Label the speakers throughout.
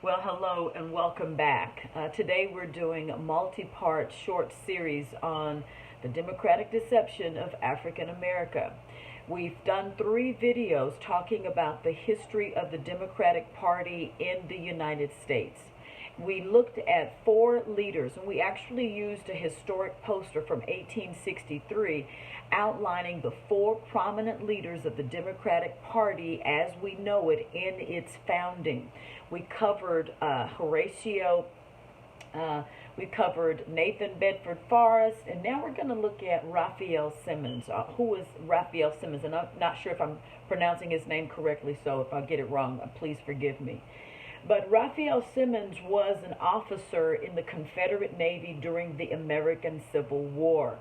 Speaker 1: Well, hello and welcome back. Today we're doing a multi-part short series on the democratic deception of African America. We've done 3 videos talking about the history of the Democratic Party in the United States. We looked at 4 leaders, and we actually used a historic poster from 1863 outlining the 4 prominent leaders of the Democratic Party as we know it in its founding. We covered Horatio, we covered Nathan Bedford Forrest, and now we're going to look at Rafeal Simmons. Who is Rafeal Simmons? And I'm not sure if I'm pronouncing his name correctly, so if I get it wrong, please forgive me. But Rafeal Simmons was an officer in the Confederate Navy during the American Civil War.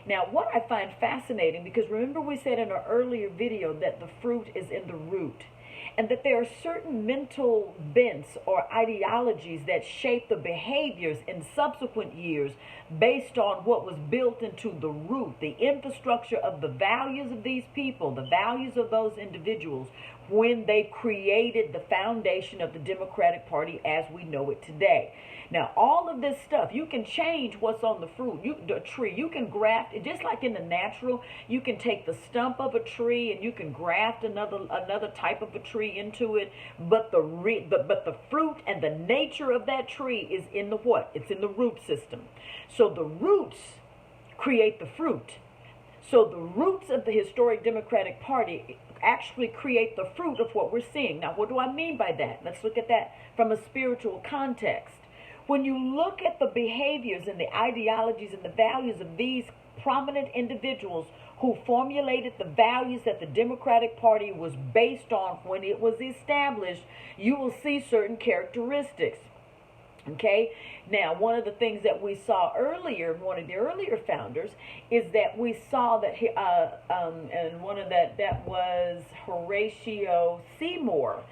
Speaker 1: Now, what I find fascinating, because remember we said in our earlier video that the fruit is in the root, and that there are certain mental bents or ideologies that shape the behaviors in subsequent years based on what was built into the root, the infrastructure of the values of these people, the values of those individuals, when they created the foundation of the Democratic Party as we know it today. Now, all of this stuff, you can change what's on the fruit, the tree. You can graft it, just like in the natural. You can take the stump of a tree and you can graft another type of a tree into it. But the fruit and the nature of that tree is in the what? It's in the root system. So the roots create the fruit. So the roots of the historic Democratic Party actually create the fruit of what we're seeing. Now, what do I mean by that? Let's look at that from a spiritual context. When you look at the behaviors and the ideologies and the values of these prominent individuals who formulated the values that the Democratic Party was based on when it was established, you will see certain characteristics. Okay, now one of the things that we saw earlier, one of the earlier founders, is that we saw that and one of that was Horatio Seymour.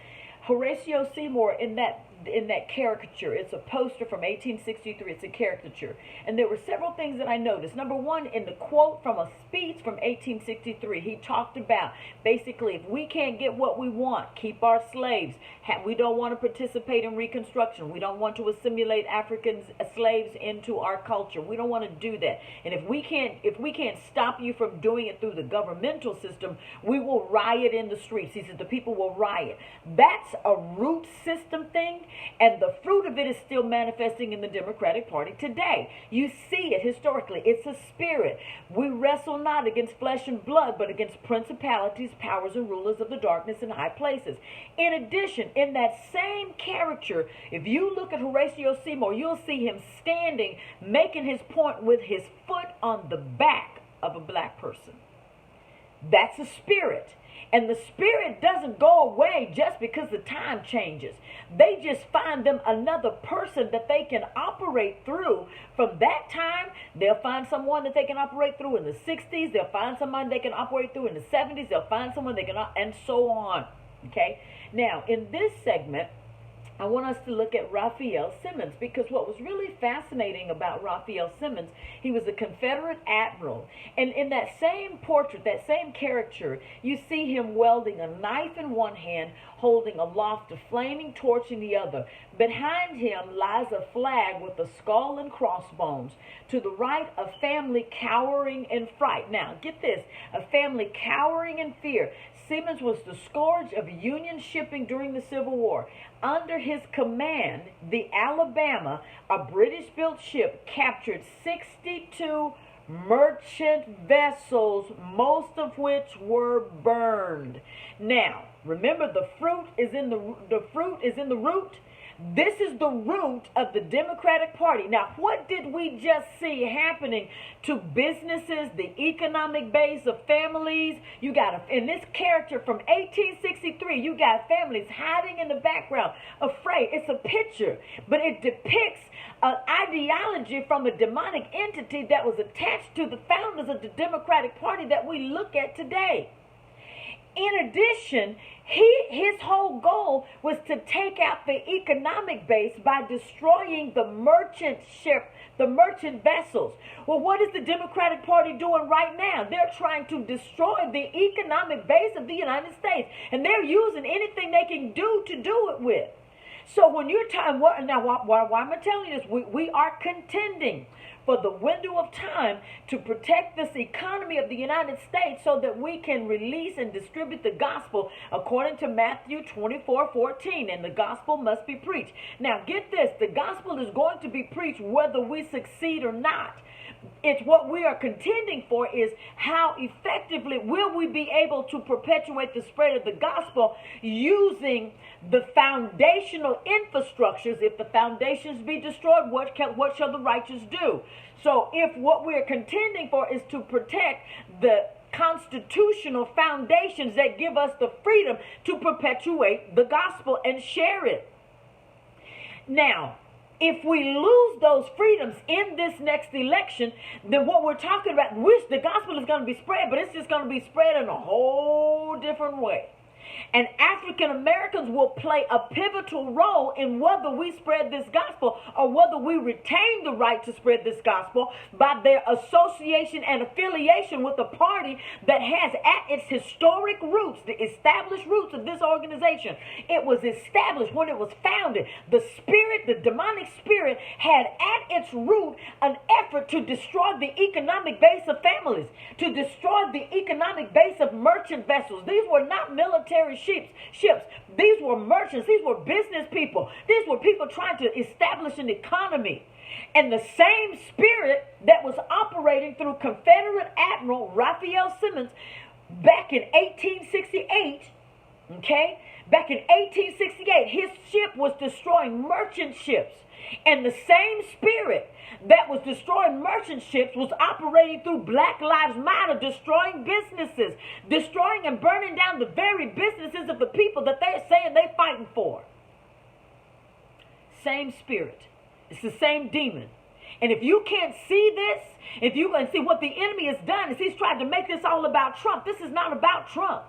Speaker 1: Horatio Seymour in that caricature. It's a poster from 1863. It's a caricature. And there were several things that I noticed. Number one, in the quote from a speech from 1863, he talked about basically if we can't get what we want, keep our slaves. We don't want to participate in Reconstruction. We don't want to assimilate African slaves into our culture. We don't want to do that. And if we can't stop you from doing it through the governmental system, we will riot in the streets. He said the people will riot. That's a root system thing. And the fruit of it is still manifesting in the Democratic Party today. You see it historically. It's a spirit. We wrestle not against flesh and blood, but against principalities, powers, and rulers of the darkness in high places. In addition, in that same caricature, if you look at Horatio Seymour, you'll see him standing, making his point with his foot on the back of a black person. That's a spirit. And the spirit doesn't go away just because the time changes. They just find them another person that they can operate through. From that time, they'll find someone that they can operate through in the 60s. They'll find someone they can operate through in the 70s. They'll find someone they can, and so on. Okay? Now, in this segment, I want us to look at Rafeal Simmons, because what was really fascinating about Rafeal Simmons, he was a Confederate admiral. And in that same portrait, that same caricature, you see him wielding a knife in one hand, holding aloft a flaming torch in the other. Behind him lies a flag with a skull and crossbones. To the right, a family cowering in fright. Now, get this, a family cowering in fear. Simmons was the scourge of Union shipping during the Civil War. Under his command, the Alabama, a British-built ship, captured 62 merchant vessels, most of which were burned. Now, remember, the fruit is in the root. This is the root of the Democratic Party. Now, what did we just see happening to businesses, the economic base of families? You got, in this character from 1863, you got families hiding in the background, afraid. It's a picture, but it depicts an ideology from a demonic entity that was attached to the founders of the Democratic Party that we look at today. In addition, his whole goal was to take out the economic base by destroying the merchant ship, the merchant vessels. Well, what is the Democratic Party doing right now? They're trying to destroy the economic base of the United States, and they're using anything they can do to do it with. So when you're time, why am I telling you this? We are contending for the window of time to protect this economy of the United States so that we can release and distribute the gospel according to Matthew 24:14. And the gospel must be preached. Now get this, the gospel is going to be preached whether we succeed or not. It's what we are contending for is how effectively will we be able to perpetuate the spread of the gospel using the foundational infrastructures. If the foundations be destroyed, what shall the righteous do? So if what we are contending for is to protect the constitutional foundations that give us the freedom to perpetuate the gospel and share it. Now, if we lose those freedoms in this next election, then what we're talking about, the gospel is going to be spread, but it's just going to be spread in a whole different way. And African Americans will play a pivotal role in whether we spread this gospel or whether we retain the right to spread this gospel by their association and affiliation with a party that has at its historic roots, the established roots of this organization. It was established when it was founded. The spirit, the demonic spirit, had at its root an effort to destroy the economic base of families, to destroy the economic base of merchant vessels. These were not military ships. These were merchants. These were business people. These were people trying to establish an economy. And the same spirit that was operating through Confederate Admiral Rafeal Simmons back in 1868, okay? Back in 1868, his ship was destroying merchant ships. And the same spirit that was destroying merchant ships was operating through Black Lives Matter, destroying businesses, destroying and burning down the very businesses of the people that they're saying they're fighting for. Same spirit. It's the same demon. And if you can't see this, if you can see what the enemy has done is he's tried to make this all about Trump. This is not about Trump.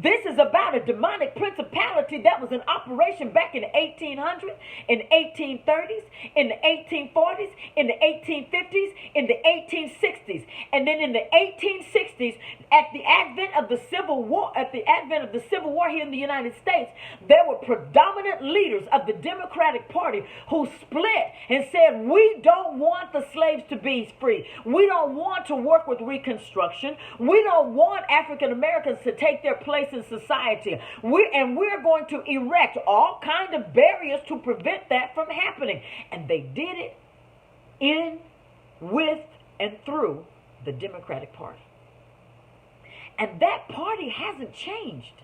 Speaker 1: This is about a demonic principality that was in operation back in the 1800s, in the 1830s, in the 1840s, in the 1850s, in the 1860s. And then in the 1860s, at the advent of the Civil War, here in the United States, there were predominant leaders of the Democratic Party who split and said, we don't want the slaves to be free. We don't want to work with Reconstruction. We don't want African Americans to take their place in society. We're going to erect all kinds of barriers to prevent that from happening. And they did it in, with, and through the Democratic Party. And that party hasn't changed.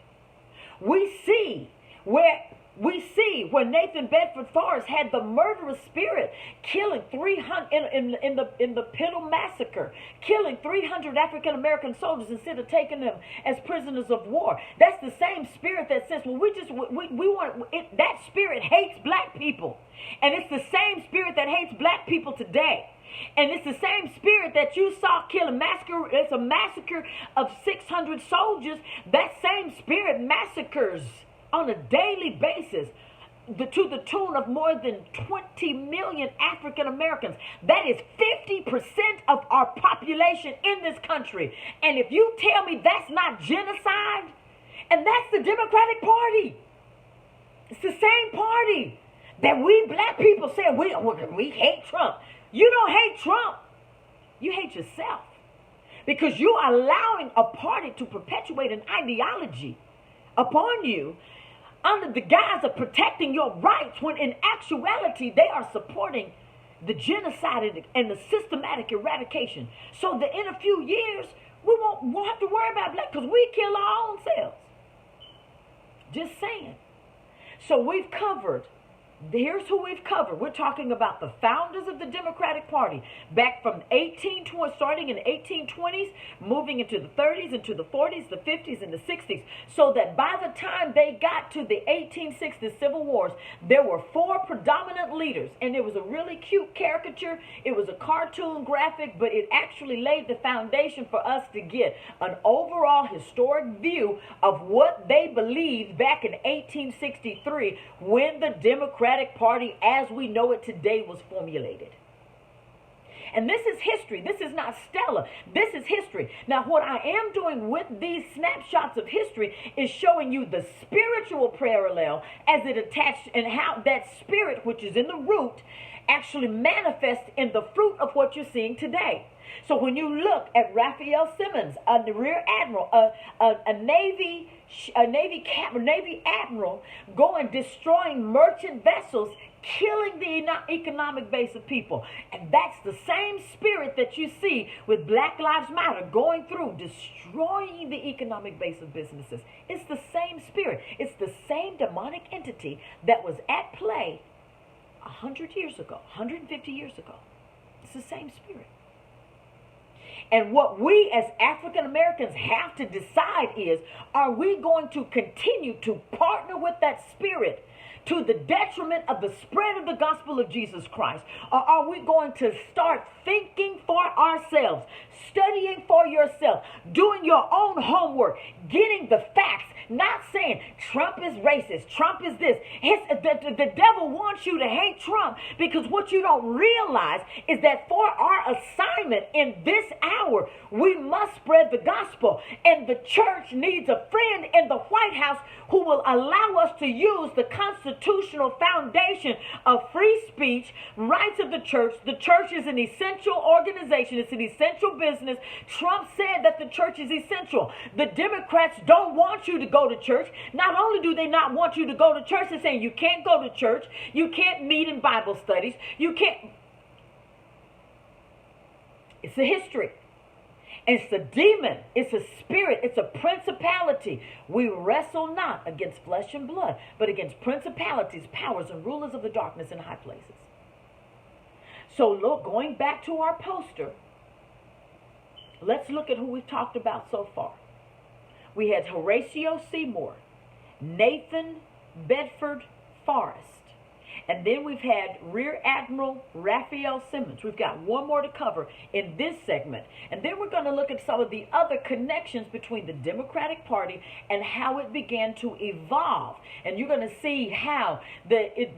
Speaker 1: We see where Nathan Bedford Forrest had the murderous spirit, killing 300 in the Pittle massacre, killing 300 African American soldiers instead of taking them as prisoners of war. That's the same spirit that says, well, we want it. That spirit hates black people, and it's the same spirit that hates black people today. And it's the same spirit that you saw kill a massacre. It's a massacre of 600 soldiers. That same spirit massacres on a daily basis to the tune of more than 20 million African Americans. That is 50% of our population in this country. And if you tell me that's not genocide, and that's the Democratic Party. It's the same party that we black people say we hate Trump. You don't hate Trump. You hate yourself. Because you are allowing a party to perpetuate an ideology upon you under the guise of protecting your rights, when in actuality they are supporting the genocide and the systematic eradication. So that in a few years we won't have to worry about black, because we kill our own selves. Just saying. So we've covered. Here's who we've covered. We're talking about the founders of the Democratic Party back from starting in the 1820s, moving into the 30s, into the 40s, the 50s, and the 60s. So that by the time they got to the 1860s Civil Wars, there were 4 predominant leaders. And it was a really cute caricature. It was a cartoon graphic, but it actually laid the foundation for us to get an overall historic view of what they believed back in 1863 when the Democratic Party as we know it today was formulated. And this is history. This is not stellar. This is history. Now, what I am doing with these snapshots of history is showing you the spiritual parallel as it attached, and how that spirit, which is in the root, actually manifests in the fruit of what you're seeing today. So when you look at Rafeal Simmons, a rear admiral, a Navy admiral, going destroying merchant vessels, killing the economic base of people, and that's the same spirit that you see with Black Lives Matter, going through destroying the economic base of businesses. It's the same spirit. It's the same demonic entity that was at play 100 years ago, 150 years ago. It's the same spirit. And what we as African Americans have to decide is, are we going to continue to partner with that spirit to the detriment of the spread of the gospel of Jesus Christ? Or are we going to start thinking for ourselves, studying for yourself, doing your own homework, getting the facts, not saying Trump is racist, Trump is this. The devil wants you to hate Trump, because what you don't realize is that for our assignment in this hour, we must spread the gospel. And the church needs a friend in the White House who will allow us to use the constitutional foundation of free speech, rights of the church. The church is an essential organization. It's an essential business. Trump said that the church is essential. The Democrats don't want you to go to church. Not only do they not want you to go to church, they're saying you can't go to church. You can't meet in Bible studies. You can't. It's a history. It's a demon. It's a spirit. It's a principality. We wrestle not against flesh and blood, but against principalities, powers, and rulers of the darkness in high places. So look, going back to our poster, let's look at who we've talked about so far. We had Horatio Seymour, Nathan Bedford Forrest, and then we've had Rear Admiral Rafeal Simmons. We've got one more to cover in this segment. And then we're going to look at some of the other connections between the Democratic Party and how it began to evolve. And you're going to see how the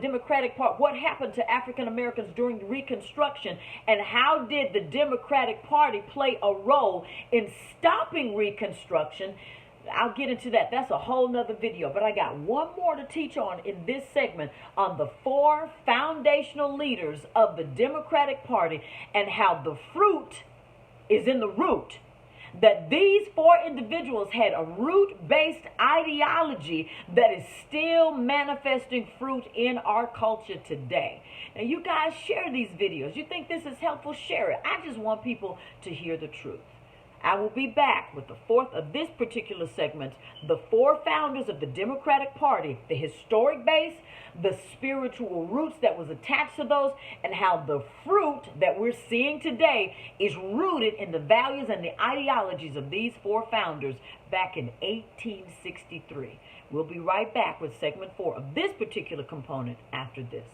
Speaker 1: Democratic Party, what happened to African Americans during Reconstruction, and how did the Democratic Party play a role in stopping Reconstruction. I'll get into that. That's a whole nother video. But I got one more to teach on in this segment on the 4 foundational leaders of the Democratic Party and how the fruit is in the root. That these 4 individuals had a root-based ideology that is still manifesting fruit in our culture today. Now, you guys share these videos. You think this is helpful? Share it. I just want people to hear the truth. I will be back with the 4th of this particular segment, the 4 founders of the Democratic Party, the historic base, the spiritual roots that was attached to those, and how the fruit that we're seeing today is rooted in the values and the ideologies of these 4 founders back in 1863. We'll be right back with segment 4 of this particular component after this.